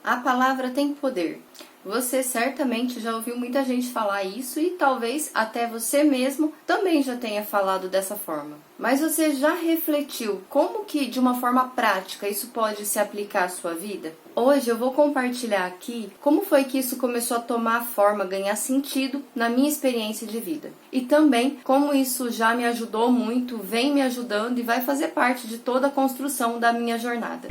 A palavra tem poder. Você certamente já ouviu muita gente falar isso e talvez até você mesmo também já tenha falado dessa forma. Mas você já refletiu como que de uma forma prática isso pode se aplicar à sua vida? Hoje eu vou compartilhar aqui como foi que isso começou a tomar forma, ganhar sentido na minha experiência de vida. E também como isso já me ajudou muito, vem me ajudando e vai fazer parte de toda a construção da minha jornada.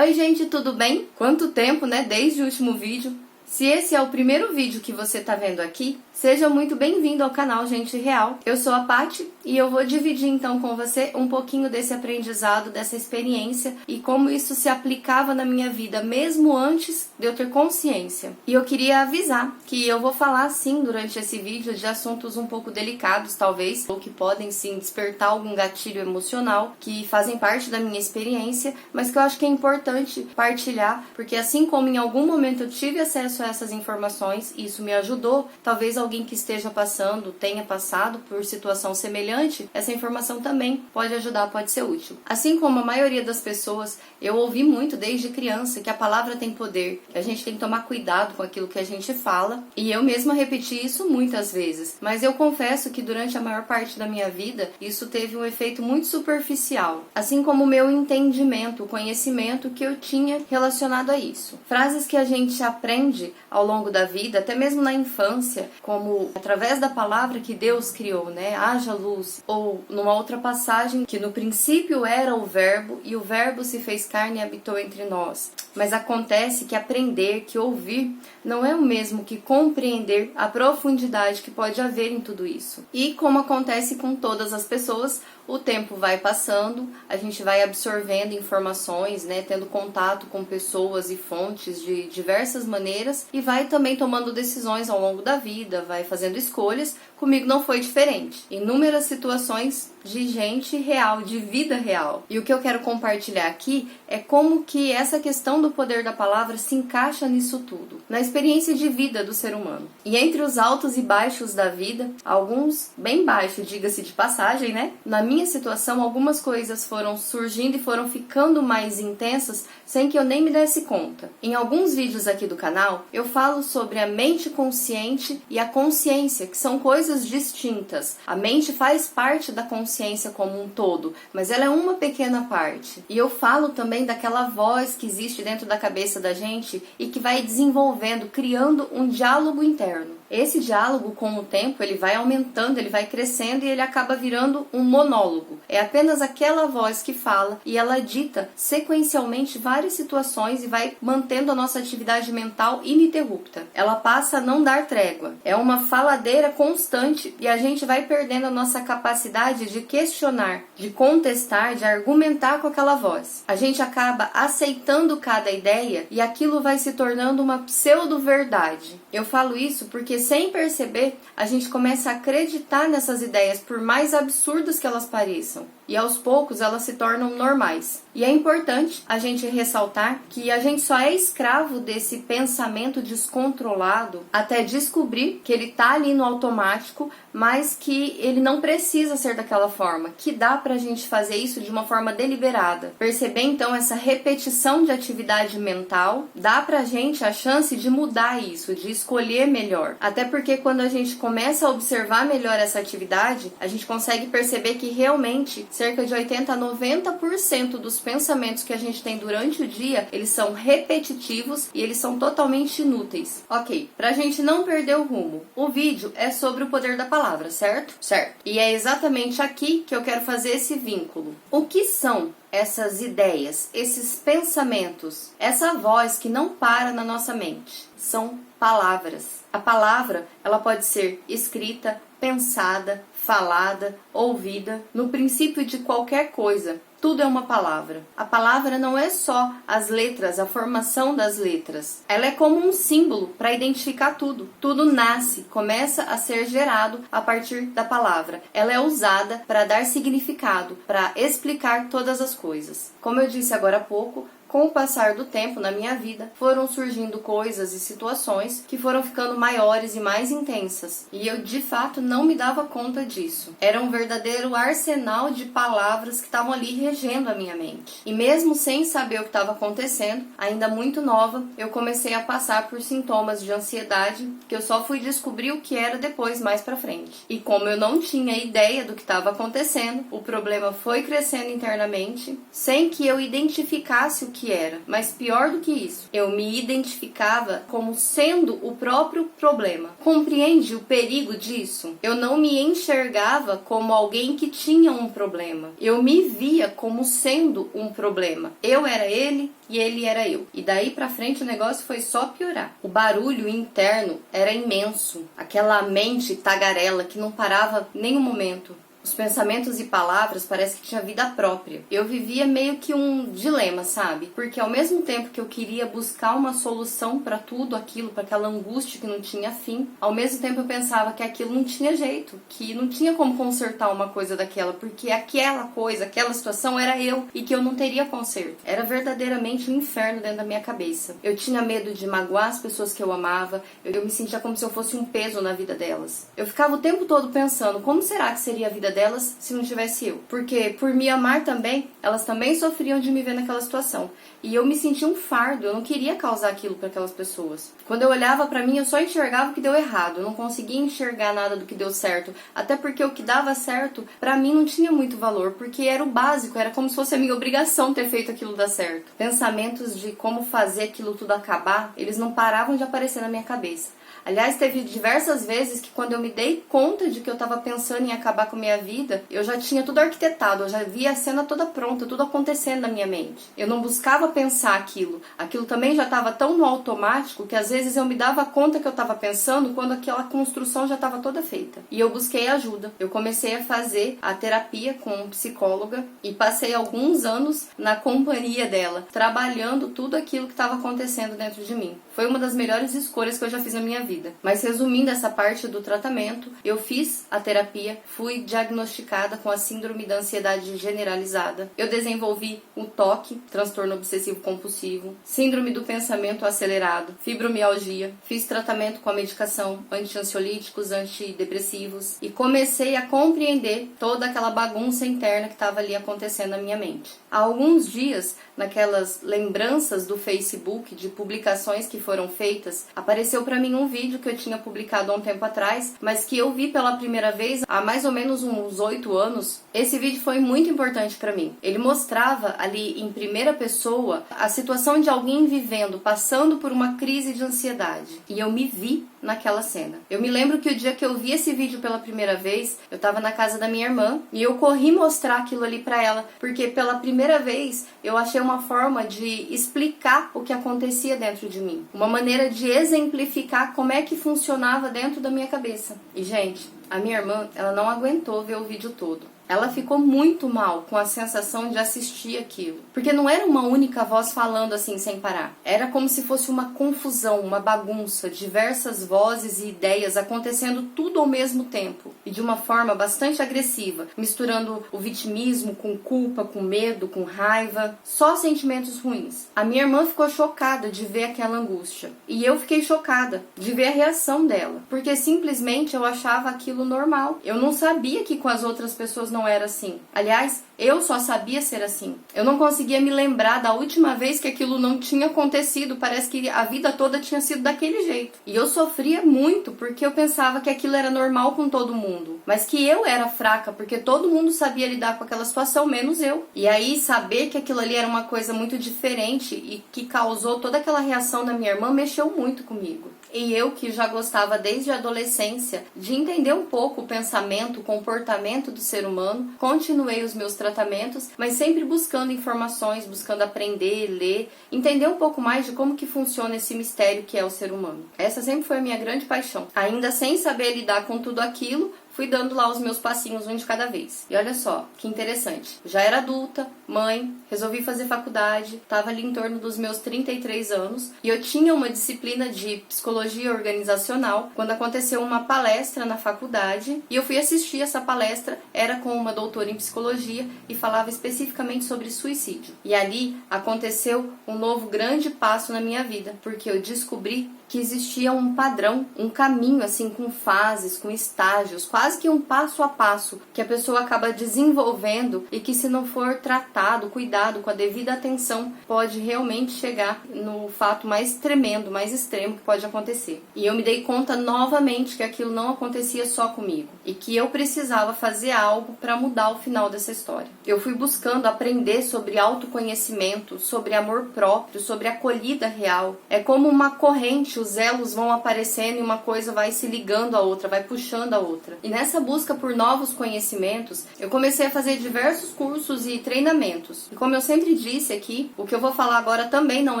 Oi gente, tudo bem? Quanto tempo, né? Desde o último vídeo. Se esse é o primeiro vídeo que você está vendo aqui, seja muito bem-vindo ao canal Gente Real. Eu sou a Paty e eu vou dividir então com você um pouquinho desse aprendizado, dessa experiência e como isso se aplicava na minha vida mesmo antes de eu ter consciência. E eu queria avisar que eu vou falar sim durante esse vídeo de assuntos um pouco delicados talvez, ou que podem sim despertar algum gatilho emocional, que fazem parte da minha experiência, mas que eu acho que é importante partilhar, porque assim como em algum momento eu tive acesso a essas informações, e isso me ajudou, talvez alguém que esteja passando, tenha passado por situação semelhante, essa informação também pode ajudar, pode ser útil. Assim como a maioria das pessoas, eu ouvi muito desde criança que a palavra tem poder, que a gente tem que tomar cuidado com aquilo que a gente fala, e eu mesma repeti isso muitas vezes, mas eu confesso que durante a maior parte da minha vida, isso teve um efeito muito superficial, assim como o meu entendimento, o conhecimento que eu tinha relacionado a isso. Frases que a gente aprende ao longo da vida, até mesmo na infância, como através da palavra que Deus criou, né? Haja luz. Ou numa outra passagem, que no princípio era o verbo, e o verbo se fez carne e habitou entre nós. Mas acontece que aprender, que ouvir, não é o mesmo que compreender a profundidade que pode haver em tudo isso. E como acontece com todas as pessoas, o tempo vai passando, a gente vai absorvendo informações, né, tendo contato com pessoas e fontes de diversas maneiras e vai também tomando decisões ao longo da vida, vai fazendo escolhas. Comigo não foi diferente. Inúmeras situações de gente real, de vida real. E o que eu quero compartilhar aqui é como que essa questão do poder da palavra se encaixa nisso tudo, na experiência de vida do ser humano. E entre os altos e baixos da vida, alguns bem baixos, diga-se de passagem, né? Na minha situação, algumas coisas foram surgindo e foram ficando mais intensas sem que eu nem me desse conta. Em alguns vídeos aqui do canal, eu falo sobre a mente consciente e a consciência, que são coisas distintas. A mente faz parte da consciência como um todo, mas ela é uma pequena parte. E eu falo também daquela voz que existe dentro da cabeça da gente e que vai desenvolvendo, criando um diálogo interno. Esse diálogo, com o tempo, ele vai aumentando, ele vai crescendo e ele acaba virando um monólogo. É apenas aquela voz que fala e ela dita sequencialmente várias situações e vai mantendo a nossa atividade mental ininterrupta. Ela passa a não dar trégua. É uma faladeira constante e a gente vai perdendo a nossa capacidade de questionar, de contestar, de argumentar com aquela voz. A gente acaba aceitando cada ideia e aquilo vai se tornando uma pseudo-verdade. Eu falo isso porque sem perceber, a gente começa a acreditar nessas ideias, por mais absurdas que elas pareçam. E aos poucos elas se tornam normais. E é importante a gente ressaltar que a gente só é escravo desse pensamento descontrolado até descobrir que ele está ali no automático, mas que ele não precisa ser daquela forma, que dá pra gente fazer isso de uma forma deliberada. Perceber então essa repetição de atividade mental, dá pra gente a chance de mudar isso, de escolher melhor. Até porque quando a gente começa a observar melhor essa atividade, a gente consegue perceber que realmente cerca de 80 a 90% dos pensamentos que a gente tem durante o dia, eles são repetitivos e eles são totalmente inúteis. Ok, pra gente não perder o rumo, o vídeo é sobre o poder da palavra, certo? Certo. E é exatamente aqui que eu quero fazer esse vínculo. O que são essas ideias, esses pensamentos, essa voz que não para na nossa mente? São palavras. A palavra, ela pode ser escrita, pensada, falada, ouvida, no princípio de qualquer coisa. Tudo é uma palavra. A palavra não é só as letras, a formação das letras. Ela é como um símbolo para identificar tudo. Tudo nasce, começa a ser gerado a partir da palavra. Ela é usada para dar significado, para explicar todas as coisas. Como eu disse agora há pouco, com o passar do tempo na minha vida, foram surgindo coisas e situações que foram ficando maiores e mais intensas. E eu, de fato, não me dava conta disso. Era um verdadeiro arsenal de palavras que estavam ali regendo a minha mente. E mesmo sem saber o que estava acontecendo, ainda muito nova, eu comecei a passar por sintomas de ansiedade que eu só fui descobrir o que era depois, mais pra frente. E como eu não tinha ideia do que estava acontecendo, o problema foi crescendo internamente, sem que eu identificasse o que era. Mas pior do que isso, eu me identificava como sendo o próprio problema. Compreende o perigo disso? Eu não me enxergava como alguém que tinha um problema. Eu me via como sendo um problema. Eu era ele e ele era eu. E daí pra frente o negócio foi só piorar. O barulho interno era imenso. Aquela mente tagarela que não parava nem um momento. Os pensamentos e palavras parece que tinha vida própria. Eu vivia meio que um dilema, sabe? Porque ao mesmo tempo que eu queria buscar uma solução para tudo aquilo, para aquela angústia que não tinha fim, ao mesmo tempo eu pensava que aquilo não tinha jeito, que não tinha como consertar uma coisa daquela, porque aquela coisa, aquela situação era eu e que eu não teria conserto. Era verdadeiramente um inferno dentro da minha cabeça. Eu tinha medo de magoar as pessoas que eu amava, eu me sentia como se eu fosse um peso na vida delas. Eu ficava o tempo todo pensando, como será que seria a vida delas se não tivesse eu? Porque por me amar também, elas também sofriam de me ver naquela situação. E eu me sentia um fardo, eu não queria causar aquilo para aquelas pessoas. Quando eu olhava para mim, eu só enxergava o que deu errado, eu não conseguia enxergar nada do que deu certo, até porque o que dava certo, para mim não tinha muito valor, porque era o básico, era como se fosse a minha obrigação ter feito aquilo dar certo. Pensamentos de como fazer aquilo tudo acabar, eles não paravam de aparecer na minha cabeça. Aliás, teve diversas vezes que quando eu me dei conta de que eu estava pensando em acabar com a minha vida, eu já tinha tudo arquitetado, eu já via a cena toda pronta, tudo acontecendo na minha mente. Eu não buscava pensar aquilo também já estava tão no automático que às vezes eu me dava conta que eu estava pensando quando aquela construção já estava toda feita. E eu busquei ajuda. Eu comecei a fazer a terapia com psicóloga e passei alguns anos na companhia dela, trabalhando tudo aquilo que estava acontecendo dentro de mim. Foi uma das melhores escolhas que eu já fiz na minha vida. Mas resumindo essa parte do tratamento, eu fiz a terapia, fui diagnosticada com a síndrome da ansiedade generalizada. Eu desenvolvi o TOC, transtorno obsessivo compulsivo, síndrome do pensamento acelerado, fibromialgia. Fiz tratamento com a medicação, anti-ansiolíticos, antidepressivos e comecei a compreender toda aquela bagunça interna que estava ali acontecendo na minha mente. Há alguns dias, naquelas lembranças do Facebook de publicações que foram feitas, apareceu para mim um vídeo que eu tinha publicado há um tempo atrás, mas que eu vi pela primeira vez há mais ou menos uns 8 anos. Esse vídeo foi muito importante para mim. Ele mostrava ali em primeira pessoa a situação de alguém vivendo, passando por uma crise de ansiedade. E eu me vi naquela cena. Eu me lembro que o dia que eu vi esse vídeo pela primeira vez, eu tava na casa da minha irmã e eu corri mostrar aquilo ali pra ela, porque pela primeira vez eu achei uma forma de explicar o que acontecia dentro de mim. Uma maneira de exemplificar como é que funcionava dentro da minha cabeça. E, gente, a minha irmã, ela não aguentou ver o vídeo todo. Ela ficou muito mal com a sensação de assistir aquilo. Porque não era uma única voz falando assim sem parar. Era como se fosse uma confusão, uma bagunça, diversas vozes e ideias acontecendo tudo ao mesmo tempo. E de uma forma bastante agressiva, misturando o vitimismo com culpa, com medo, com raiva. Só sentimentos ruins. A minha irmã ficou chocada de ver aquela angústia. E eu fiquei chocada de ver a reação dela. Porque simplesmente eu achava aquilo normal. Eu não sabia que com as outras pessoas não era assim. Aliás, eu só sabia ser assim. Eu não conseguia me lembrar da última vez que aquilo não tinha acontecido. Parece que a vida toda tinha sido daquele jeito. E eu sofria muito porque eu pensava que aquilo era normal com todo mundo. Mas que eu era fraca porque todo mundo sabia lidar com aquela situação, menos eu. E aí saber que aquilo ali era uma coisa muito diferente e que causou toda aquela reação da minha irmã mexeu muito comigo. E eu, que já gostava desde a adolescência de entender um pouco o pensamento, o comportamento do ser humano, continuei os meus tratamentos, mas sempre buscando informações, buscando aprender, ler, entender um pouco mais de como que funciona esse mistério que é o ser humano. Essa sempre foi a minha grande paixão. Ainda sem saber lidar com tudo aquilo, fui dando lá os meus passinhos, um de cada vez. E olha só, que interessante. Já era adulta, mãe, resolvi fazer faculdade, estava ali em torno dos meus 33 anos, e eu tinha uma disciplina de psicologia organizacional, quando aconteceu uma palestra na faculdade, e eu fui assistir essa palestra, era com uma doutora em psicologia, e falava especificamente sobre suicídio. E ali aconteceu um novo grande passo na minha vida, porque eu descobri que existia um padrão, um caminho assim com fases, com estágios, quase que um passo a passo que a pessoa acaba desenvolvendo e que, se não for tratado, cuidado com a devida atenção, pode realmente chegar no fato mais tremendo, mais extremo que pode acontecer. E eu me dei conta novamente que aquilo não acontecia só comigo e que eu precisava fazer algo para mudar o final dessa história. Eu fui buscando aprender sobre autoconhecimento, sobre amor próprio, sobre acolhida real. É como uma corrente, os elos vão aparecendo e uma coisa vai se ligando à outra, vai puxando a outra. E nessa busca por novos conhecimentos, eu comecei a fazer diversos cursos e treinamentos. E como eu sempre disse aqui, o que eu vou falar agora também não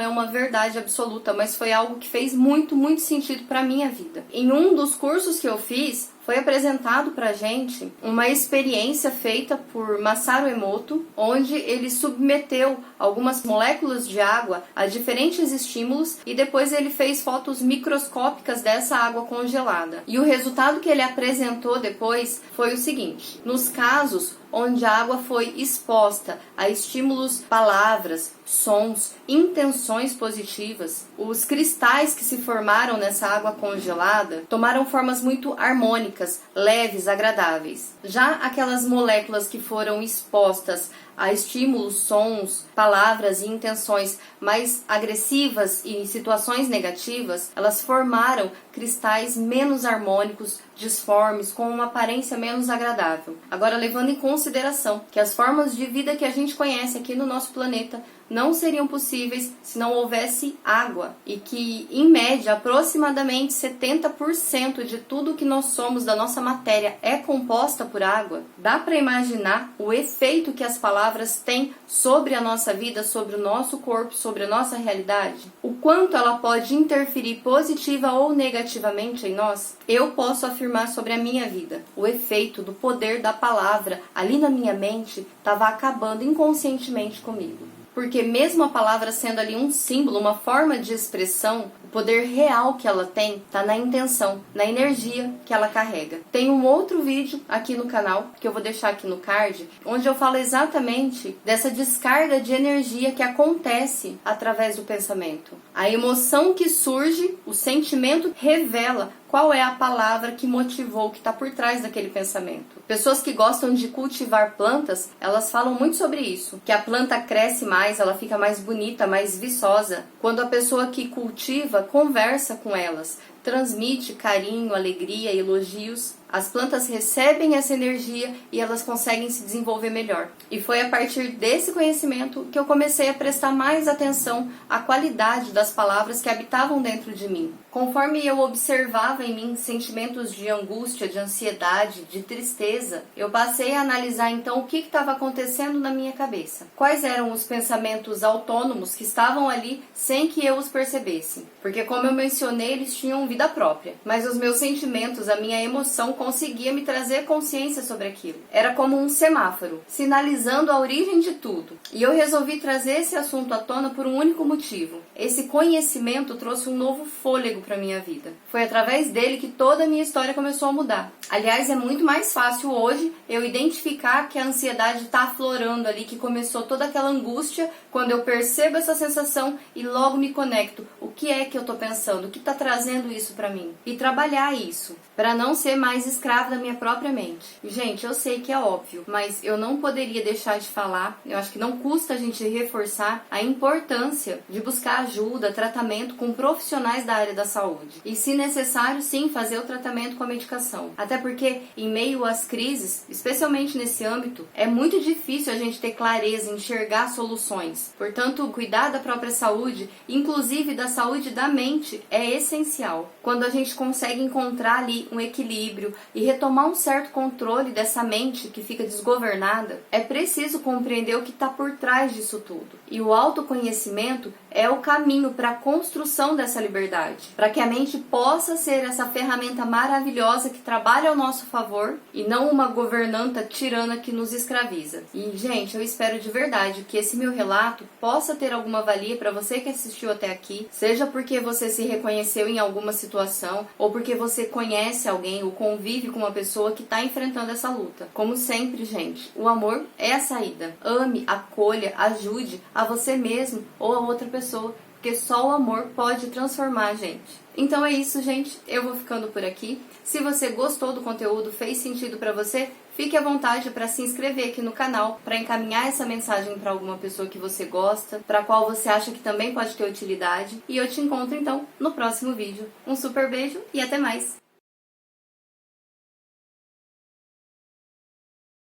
é uma verdade absoluta, mas foi algo que fez muito sentido para minha vida. Em um dos cursos que eu fiz, foi apresentado pra gente uma experiência feita por Masaru Emoto, onde ele submeteu algumas moléculas de água a diferentes estímulos e depois ele fez fotos microscópicas dessa água congelada. E o resultado que ele apresentou depois foi o seguinte: nos casos onde a água foi exposta a estímulos, palavras, sons, intenções positivas, os cristais que se formaram nessa água congelada tomaram formas muito harmônicas, leves, agradáveis. Já aquelas moléculas que foram expostas a estímulos, sons, palavras e intenções mais agressivas e em situações negativas, elas formaram cristais menos harmônicos, disformes, com uma aparência menos agradável. Agora, levando em consideração que as formas de vida que a gente conhece aqui no nosso planeta não seriam possíveis se não houvesse água e que, em média, aproximadamente 70% de tudo que nós somos, da nossa matéria, é composta por água, dá para imaginar o efeito que as palavras têm sobre a nossa vida, sobre o nosso corpo, sobre a nossa realidade? O quanto ela pode interferir positiva ou negativamente em nós? Eu posso afirmar sobre a minha vida. O efeito do poder da palavra ali na minha mente estava acabando inconscientemente comigo. Porque mesmo a palavra sendo ali um símbolo, uma forma de expressão, o poder real que ela tem está na intenção, na energia que ela carrega. Tem um outro vídeo aqui no canal, que eu vou deixar aqui no card, onde eu falo exatamente dessa descarga de energia que acontece através do pensamento. A emoção que surge, o sentimento revela qual é a palavra que motivou, que está por trás daquele pensamento. Pessoas que gostam de cultivar plantas, elas falam muito sobre isso, que a planta cresce mais, ela fica mais bonita, mais viçosa, quando a pessoa que cultiva conversa com elas, transmite carinho, alegria, elogios. As plantas recebem essa energia e elas conseguem se desenvolver melhor. E foi a partir desse conhecimento que eu comecei a prestar mais atenção à qualidade das palavras que habitavam dentro de mim. Conforme eu observava em mim sentimentos de angústia, de ansiedade, de tristeza, eu passei a analisar então o que estava acontecendo na minha cabeça. Quais eram os pensamentos autônomos que estavam ali sem que eu os percebesse. Porque, como eu mencionei, eles tinham vida própria. Mas os meus sentimentos, a minha emoção conseguia me trazer consciência sobre aquilo. Era como um semáforo, sinalizando a origem de tudo. E eu resolvi trazer esse assunto à tona por um único motivo. Esse conhecimento trouxe um novo fôlego para minha vida. Foi através dele que toda a minha história começou a mudar. Aliás, é muito mais fácil hoje eu identificar que a ansiedade está aflorando ali, que começou toda aquela angústia, quando eu percebo essa sensação e logo me conecto. O que é que eu estou pensando? O que está trazendo isso para mim? E trabalhar isso, para não ser mais escravo da minha própria mente. Gente, eu sei que é óbvio, mas eu não poderia deixar de falar, eu acho que não custa a gente reforçar a importância de buscar ajuda, tratamento com profissionais da área da saúde. E, se necessário, sim, fazer o tratamento com a medicação. Até porque, em meio às crises, especialmente nesse âmbito, é muito difícil a gente ter clareza, enxergar soluções. Portanto, cuidar da própria saúde, inclusive da saúde da mente, é essencial. Quando a gente consegue encontrar ali um equilíbrio e retomar um certo controle dessa mente que fica desgovernada, é preciso compreender o que está por trás disso tudo. E o autoconhecimento é o caminho para a construção dessa liberdade, para que a mente possa ser essa ferramenta maravilhosa que trabalha ao nosso favor e não uma governanta tirana que nos escraviza. E, gente, eu espero de verdade que esse meu relato possa ter alguma valia para você que assistiu até aqui, seja porque você se reconheceu em alguma situação ou porque você conhece alguém ou convive com uma pessoa que está enfrentando essa luta. Como sempre, gente, o amor é a saída. Ame, acolha, ajude a você mesmo ou a outra pessoa porque só o amor pode transformar a gente. Então é isso, gente. Eu vou ficando por aqui. Se você gostou do conteúdo, fez sentido pra você, fique à vontade para se inscrever aqui no canal, para encaminhar essa mensagem para alguma pessoa que você gosta, para qual você acha que também pode ter utilidade. E eu te encontro então no próximo vídeo. Um super beijo e até mais!